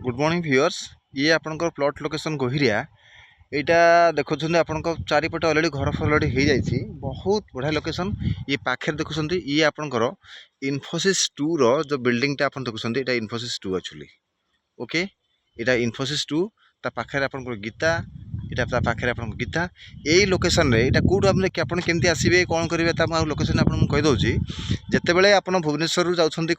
Good morning viewers. ये आपंकर plot location गोहिरिया एटा देखुं आपण चारिपटे अलरेडी घर फर अलरेडी हो जाए बहुत बढ़िया लोकेशन। ये पाखे देखुं ये आपंकर इन्फोसिस 2 जो बिल्डिंगटा आप देखुं ये इन्फोसिस 2 एक्चुअली ओके यहाँ इन्फोसिस 2 ता पाखे आपंकर गीता यहाँ पाखे आप गीता यही लोकेशन रे कौट आप केमती आसवे कौन करेंगे लोकेशन आपको कहीदे जितेबाला आप भुवनेश्वर जाऊँगी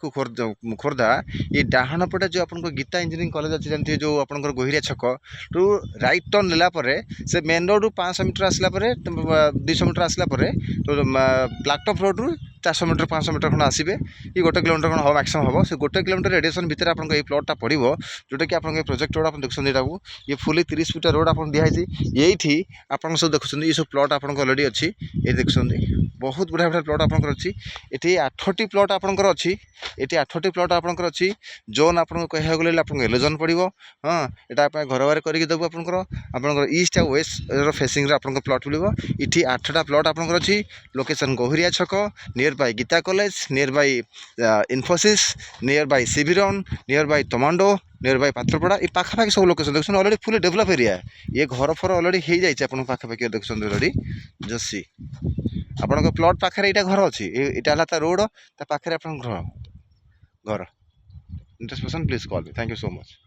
खोर्धा ये डाहाण पटे जो आप गीता इंजीनियरिंग कॉलेज अच्छी जानते जो आप गोहिरिया छक रु राइट टर्न नेला से मेन रोड 500 मीटर आसला 200 मीटर आसला तो ब्लैकटॉप रोड रु 400 मीटर 500 मीटर खंड आसवे ये 1 किलोमीटर खंड हम मैक्सिमम हम से 1 किलोमीटर रेडिएशन भितर आप प्लॉटा पड़ो जोटा कि आप प्रोजेक्ट रोड आप देखुं ये फुली 30 फीट रोड आप दिखाई ये आप सब देखुं ये सब प्लॉट आप अलरेडी अच्छी ये देखुं बहुत बढ़िया बढ़िया प्लॉट आपंकर अच्छी ये 8टी प्लॉट आपंकर अच्छी ये 8टी प्लॉट आपंकर अच्छी जोन आपको कह गले आप एलोजन पड़ो हाँ यहाँ घर बार करके देवु आपंकर ईस्ट आ वेस्ट फेसिंग आप प्लॉट मिलो ये 8टा प्लॉट आपंकर अच्छी location Gohiria Chhak near by Gita college near by Infosys near by सिविरन near by Tamando near by Patrapada ये पाखापाखि सब लोकेशन देखुन अलरेडी फुली डेभलप एरिया ये घर फर अलरेडी हो जाए आप पाखापाखि देखुं अलरेडी जसी आपण प्लॉट पाखे यहाँ घर अच्छी यहाँ है रोड ता पाखे आप घर interest person please call me thank you so much.